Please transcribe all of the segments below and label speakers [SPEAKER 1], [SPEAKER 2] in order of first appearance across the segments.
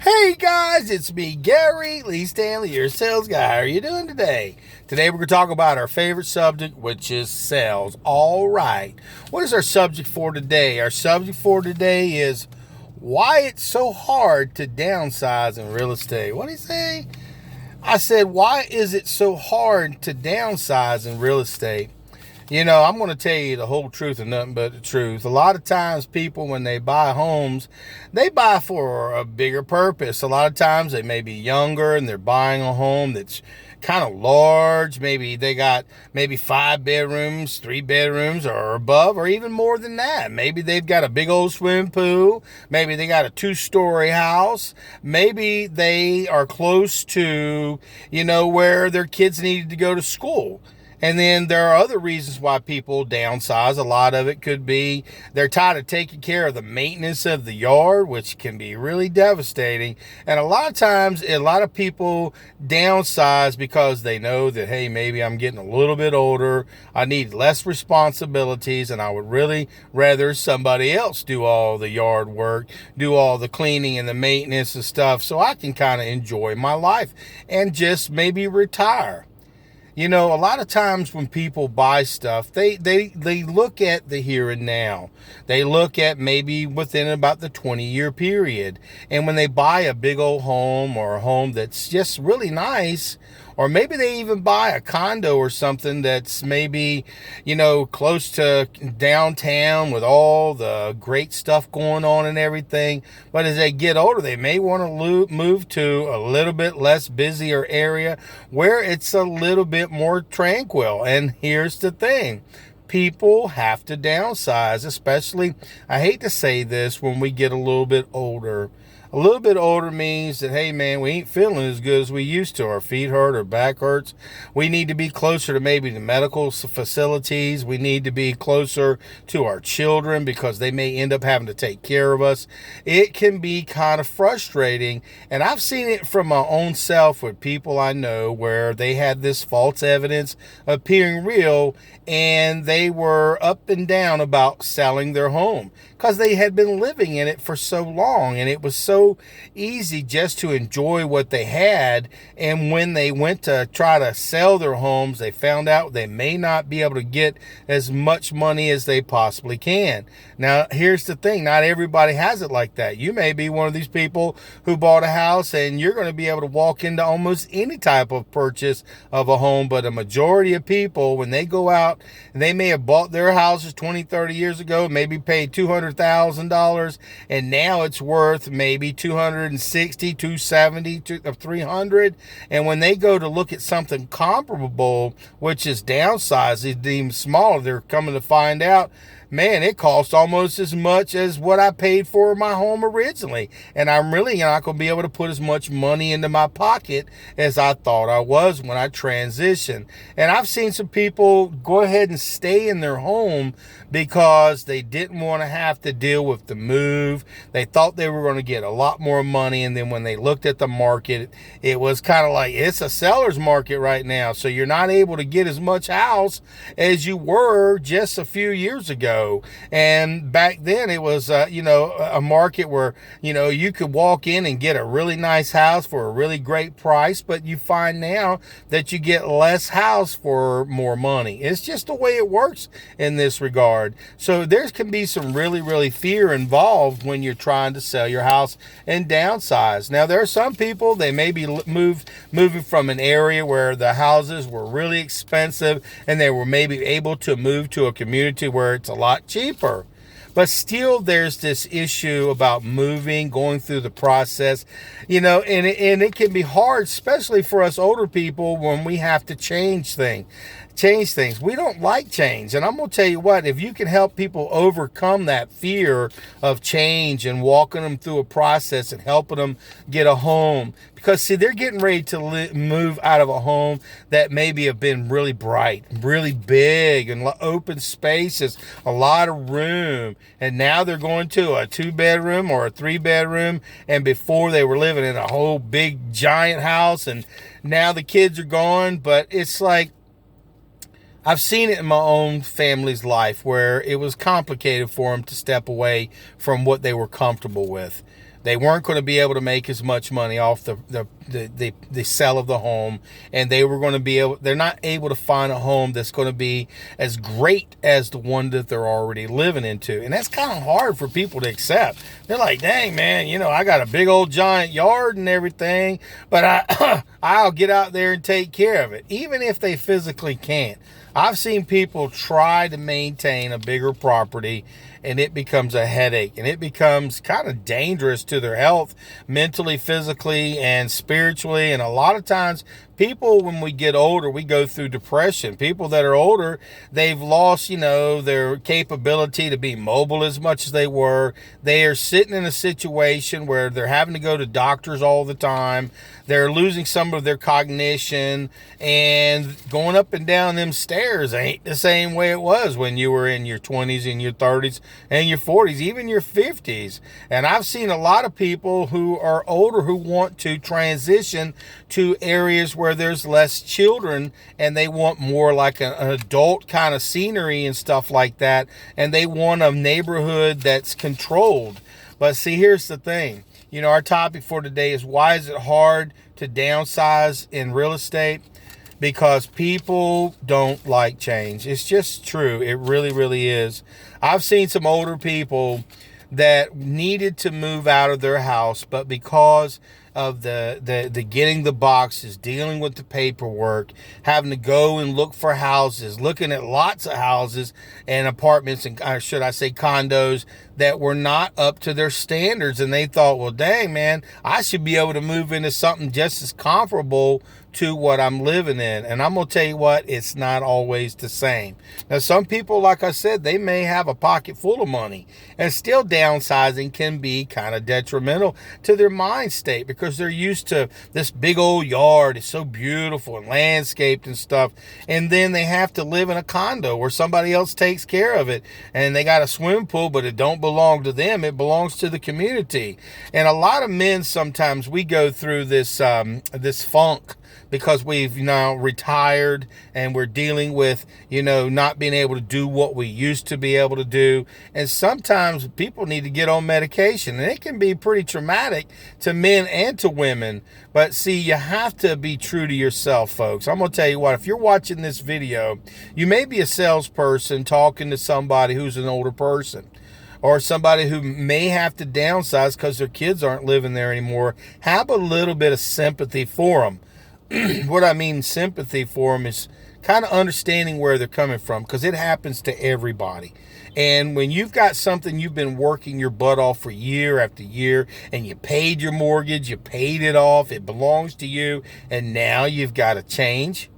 [SPEAKER 1] Hey guys, it's me, Gary Lee Stanley, your sales guy. How are you doing today? Today we're going to talk about our favorite subject, which is sales. All right. What is our subject for today? Our subject for today is why it's so hard to downsize in real estate. What did he say? I said, why is it so hard to downsize in real estate? I'm going to tell you the whole truth and nothing but the truth. A lot of times people, when they buy homes, they buy for a bigger purpose. A lot of times they may be younger and they're buying a home that's kind of large. Maybe they got 5 bedrooms, 3 bedrooms or above, or even more than that. Maybe they've got a big old swimming pool. Maybe they got a 2-story house. Maybe they are close to, where their kids needed to go to school. And then there are other reasons why people downsize. A lot of it could be they're tired of taking care of the maintenance of the yard, which can be really devastating. And a lot of times, a lot of people downsize because they know that, hey, maybe I'm getting a little bit older. I need less responsibilities, and I would really rather somebody else do all the yard work, do all the cleaning and the maintenance and stuff, so I can kind of enjoy my life and just maybe retire. A lot of times when people buy stuff, they look at the here and now. They look at maybe within about the 20-year period. And when they buy a big old home or a home that's just really nice, or maybe they even buy a condo or something that's maybe, close to downtown with all the great stuff going on and everything. But as they get older, they may want to move to a little bit less busier area where it's a little bit more tranquil. And here's the thing. People have to downsize, especially, I hate to say this, when we get a little bit older. A little bit older means that, hey, man, we ain't feeling as good as we used to. Our feet hurt, our back hurts. We need to be closer to maybe the medical facilities. We need to be closer to our children because they may end up having to take care of us. It can be kind of frustrating. And I've seen it from my own self with people I know where they had this false evidence appearing real and they were up and down about selling their home because they had been living in it for so long and it was so easy just to enjoy what they had. And when they went to try to sell their homes, they found out they may not be able to get as much money as they possibly can. Now, here's the thing. Not everybody has it like that. You may be one of these people who bought a house and you're going to be able to walk into almost any type of purchase of a home. But a majority of people, when they go out, they may have bought their houses 20, 30 years ago, maybe paid $200,000, and now it's worth maybe 260, 270, 300. And when they go to look at something comparable, which is downsizing, deemed smaller, they're coming to find out, man, it costs almost as much as what I paid for my home originally. And I'm really not going to be able to put as much money into my pocket as I thought I was when I transitioned. And I've seen some people go ahead and stay in their home because they didn't want to have to deal with the move. They thought they were going to get a lot more money. And then when they looked at the market, it was kind of like, it's a seller's market right now. So you're not able to get as much house as you were just a few years ago. And back then it was, a market where, you could walk in and get a really nice house for a really great price, but you find now that you get less house for more money. It's just the way it works in this regard. So there can be some really, really fear involved when you're trying to sell your house and downsize. Now, there are some people, they may be moving from an area where the houses were really expensive and they were maybe able to move to a community where it's a lot cheaper. But still, there's this issue about moving, going through the process, and it can be hard, especially for us older people, when we have to change things. We don't like change. And I'm going to tell you what, if you can help people overcome that fear of change and walking them through a process and helping them get a home, because see, they're getting ready to move out of a home that maybe have been really bright, really big and open spaces, a lot of room. And now they're going to a 2-bedroom or a 3-bedroom. And before they were living in a whole big giant house and now the kids are gone. But it's like, I've seen it in my own family's life where it was complicated for them to step away from what they were comfortable with. They weren't going to be able to make as much money off the sale of the home, and they're not able to find a home that's going to be as great as the one that they're already living into. And that's kind of hard for people to accept. They're like, dang, man, I got a big old giant yard and everything, but I'll get out there and take care of it, even if they physically can't. I've seen people try to maintain a bigger property, and it becomes a headache, and it becomes kind of dangerous to their health, mentally, physically, and spiritually. And a lot of times people, when we get older, we go through depression. People that are older, they've lost, their capability to be mobile as much as they were. They are sitting in a situation where they're having to go to doctors all the time. They're losing some of their cognition, and going up and down them stairs ain't the same way it was when you were in your 20s and your 30s and your 40s, even your 50s. And I've seen a lot of people who are older who want to transition to areas where there's less children, and they want more like an adult kind of scenery and stuff like that, and they want a neighborhood that's controlled. But see, here's the thing. Our topic for today is, why is it hard to downsize in real estate? Because people don't like change. It's just true. It really, really is. I've seen some older people that needed to move out of their house, but because of the getting the boxes, dealing with the paperwork, having to go and look for houses, looking at lots of houses and apartments, and should I say condos, that were not up to their standards. And they thought, well, dang, man, I should be able to move into something just as comparable to what I'm living in. And I'm going to tell you what, it's not always the same. Now, some people, like I said, they may have a pocket full of money, and still downsizing can be kind of detrimental to their mind state, because they're used to this big old yard. It's so beautiful and landscaped and stuff. And then they have to live in a condo where somebody else takes care of it. And they got a swimming pool, but it don't belong to them. It belongs to the community. And a lot of men, sometimes we go through this funk, because we've now retired and we're dealing with, not being able to do what we used to be able to do. And sometimes people need to get on medication, and it can be pretty traumatic to men and to women. But see, you have to be true to yourself, folks. I'm going to tell you what, if you're watching this video, you may be a salesperson talking to somebody who's an older person, or somebody who may have to downsize because their kids aren't living there anymore. Have a little bit of sympathy for them. What I mean sympathy for them is kind of understanding where they're coming from, because it happens to everybody. And when you've got something you've been working your butt off for year after year, and you paid your mortgage, you paid it off, it belongs to you, and now you've got to change.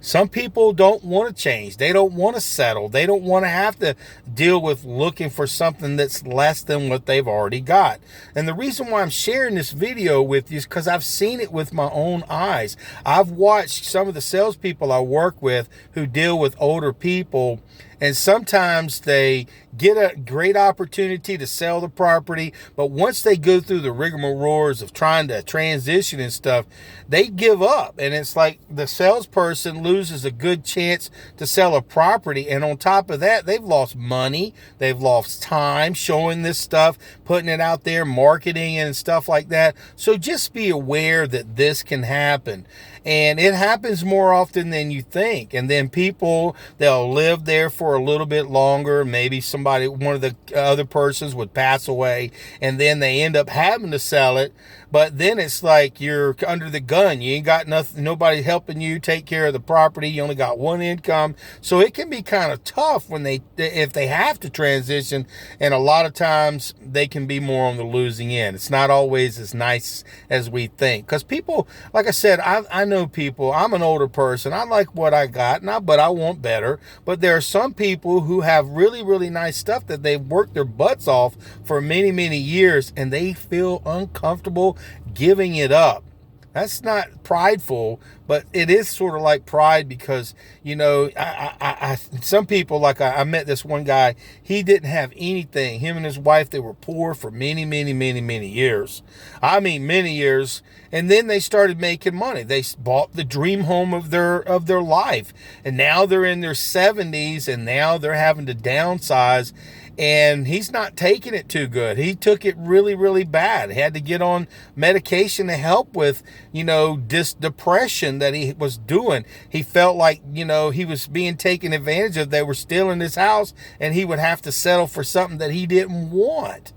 [SPEAKER 1] Some people don't want to change. They don't want to settle. They don't want to have to deal with looking for something that's less than what they've already got. And the reason why I'm sharing this video with you is because I've seen it with my own eyes. I've watched some of the salespeople I work with who deal with older people, and sometimes they get a great opportunity to sell the property, but once they go through the rigmaroles of trying to transition and stuff, they give up. And it's like the salesperson loses a good chance to sell a property, and on top of that, they've lost money, they've lost time showing this stuff, putting it out there, marketing and stuff like that. So just be aware that this can happen. And it happens more often than you think. And then people, they'll live there for a little bit longer. Maybe one of the other persons would pass away, and then they end up having to sell it. But then it's like you're under the gun. You ain't got nothing, nobody helping you take care of the property. You only got one income. So it can be kind of tough if they have to transition. And a lot of times they can be more on the losing end. It's not always as nice as we think. Because people, like I said, I know people. I'm an older person. I like what I got, but I want better. But there are some people who have really, really nice stuff that they've worked their butts off for many, many years, and they feel uncomfortable giving it up. That's not prideful, but it is sort of like pride, because, some people, like I met this one guy, he didn't have anything. Him and his wife, they were poor for many, many, many, many years. I mean, many years. And then they started making money. They bought the dream home of their life. And now they're in their 70s, and now they're having to downsize. and he's not taking it too good. He took it really, really bad. He had to get on medication to help with, this depression that he was doing. He felt like, he was being taken advantage of. They were stealing his house, and he would have to settle for something that he didn't want.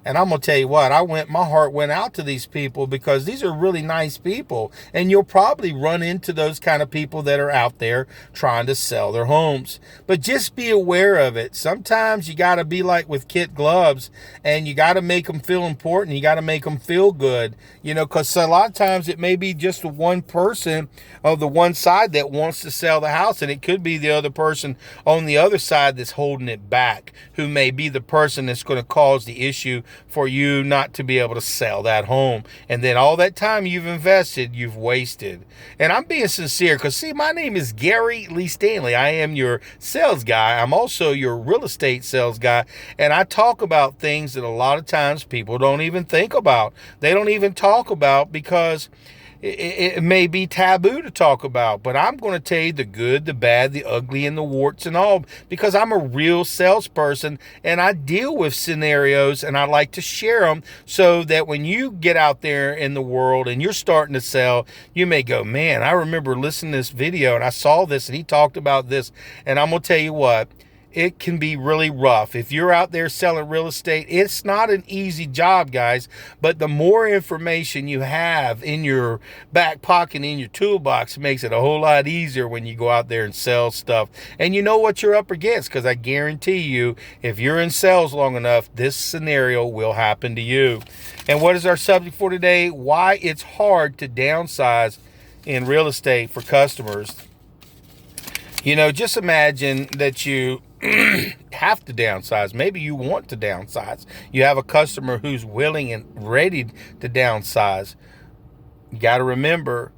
[SPEAKER 1] And I'm going to tell you what, my heart went out to these people, because these are really nice people. And you'll probably run into those kind of people that are out there trying to sell their homes. But just be aware of it. Sometimes you got to be like with kid gloves, and you got to make them feel important. You got to make them feel good, because a lot of times it may be just the one person of the one side that wants to sell the house. And it could be the other person on the other side that's holding it back, who may be the person that's going to cause the issue for you not to be able to sell that home. And then all that time you've invested, you've wasted. And I'm being sincere, because see, my name is Gary Lee Stanley. I am your sales guy. I'm also your real estate sales guy. And I talk about things that a lot of times people don't even think about. They don't even talk about, because it may be taboo to talk about, but I'm going to tell you the good, the bad, the ugly, and the warts and all, because I'm a real salesperson, and I deal with scenarios, and I like to share them, so that when you get out there in the world and you're starting to sell, you may go, man, I remember listening to this video, and I saw this, and he talked about this. And I'm going to tell you what, it can be really rough. If you're out there selling real estate, it's not an easy job, guys. But the more information you have in your back pocket, in your toolbox, makes it a whole lot easier when you go out there and sell stuff. And you know what you're up against, because I guarantee you, if you're in sales long enough, this scenario will happen to you. And what is our subject for today? Why it's hard to downsize in real estate for customers. Just imagine that you have to downsize. Maybe you want to downsize. You have a customer who's willing and ready to downsize. You got to remember,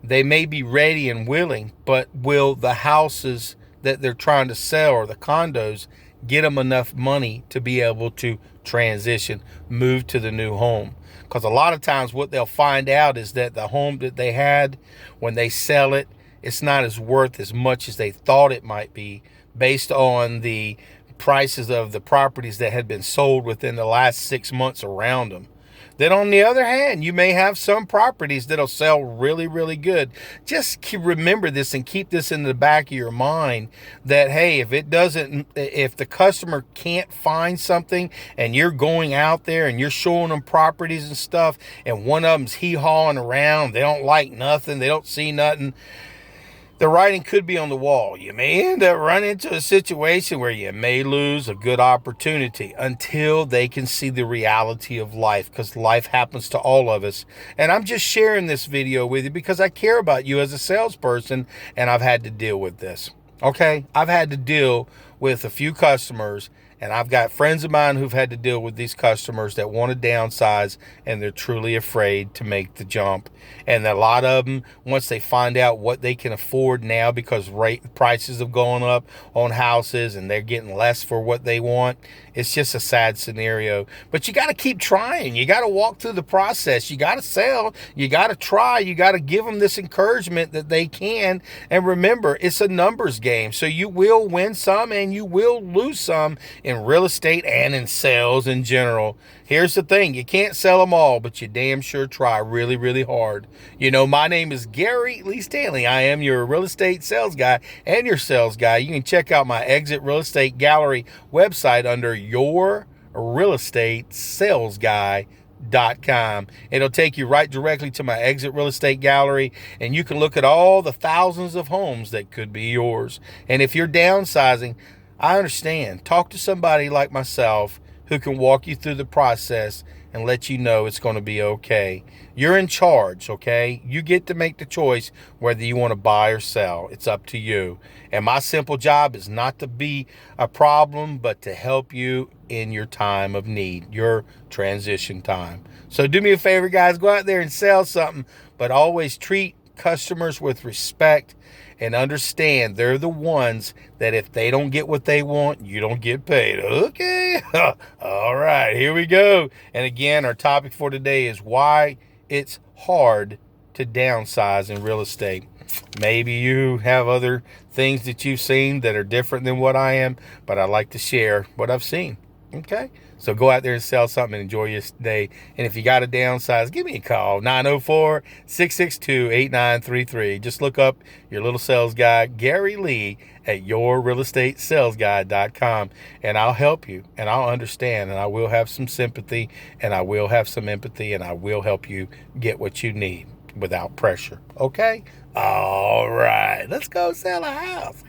[SPEAKER 1] they may be ready and willing, but will the houses that they're trying to sell, or the condos, get them enough money to be able to transition, move to the new home? Because a lot of times what they'll find out is that the home that they had, when they sell it, it's not as worth as much as they thought it might be, based on the prices of the properties that had been sold within the last 6 months around them. Then on the other hand, you may have some properties that'll sell really, really good. Just remember this and keep this in the back of your mind, that, hey, if the customer can't find something, and you're going out there and you're showing them properties and stuff, and one of them's hee-hawing around, they don't like nothing, they don't see nothing, the writing could be on the wall. You may end up running into a situation where you may lose a good opportunity until they can see the reality of life, because life happens to all of us. And I'm just sharing this video with you because I care about you as a salesperson, and I've had to deal with this. Okay? I've had to deal with a few customers, and I've got friends of mine who've had to deal with these customers that want to downsize, and they're truly afraid to make the jump. And a lot of them, once they find out what they can afford now, because prices have gone up on houses and they're getting less for what they want, it's just a sad scenario. But you got to keep trying. You got to walk through the process. You got to sell. You got to try. You got to give them this encouragement that they can. And remember, it's a numbers game. So you will win some and you will lose some in real estate and in sales in general. Here's the thing. You can't sell them all, but you damn sure try really, really hard. My name is Gary Lee Stanley. I am your real estate sales guy and your sales guy. You can check out my Exit Real Estate Gallery website under yourrealestatesalesguy.com. It'll take you right directly to my Exit Real Estate Gallery, and you can look at all the thousands of homes that could be yours. And if you're downsizing, I understand. Talk to somebody like myself who can walk you through the process and let you know it's going to be okay. You're in charge, okay? You get to make the choice whether you want to buy or sell. It's up to you. And my simple job is not to be a problem, but to help you in your time of need, your transition time. So do me a favor, guys. Go out there and sell something, but always treat customers with respect, and understand they're the ones that if they don't get what they want, you don't get paid. Okay? All right, here we go. And again, our topic for today is why it's hard to downsize in real estate. Maybe you have other things that you've seen that are different than what I am, but I like to share what I've seen. Okay? So go out there and sell something and enjoy your day. And if you got to downsize, give me a call, 904-662-8933. Just look up your little sales guy, Gary Lee, at yourrealestatesalesguy.com, and I'll help you, and I'll understand, and I will have some sympathy, and I will have some empathy, and I will help you get what you need without pressure. Okay? All right. Let's go sell a house.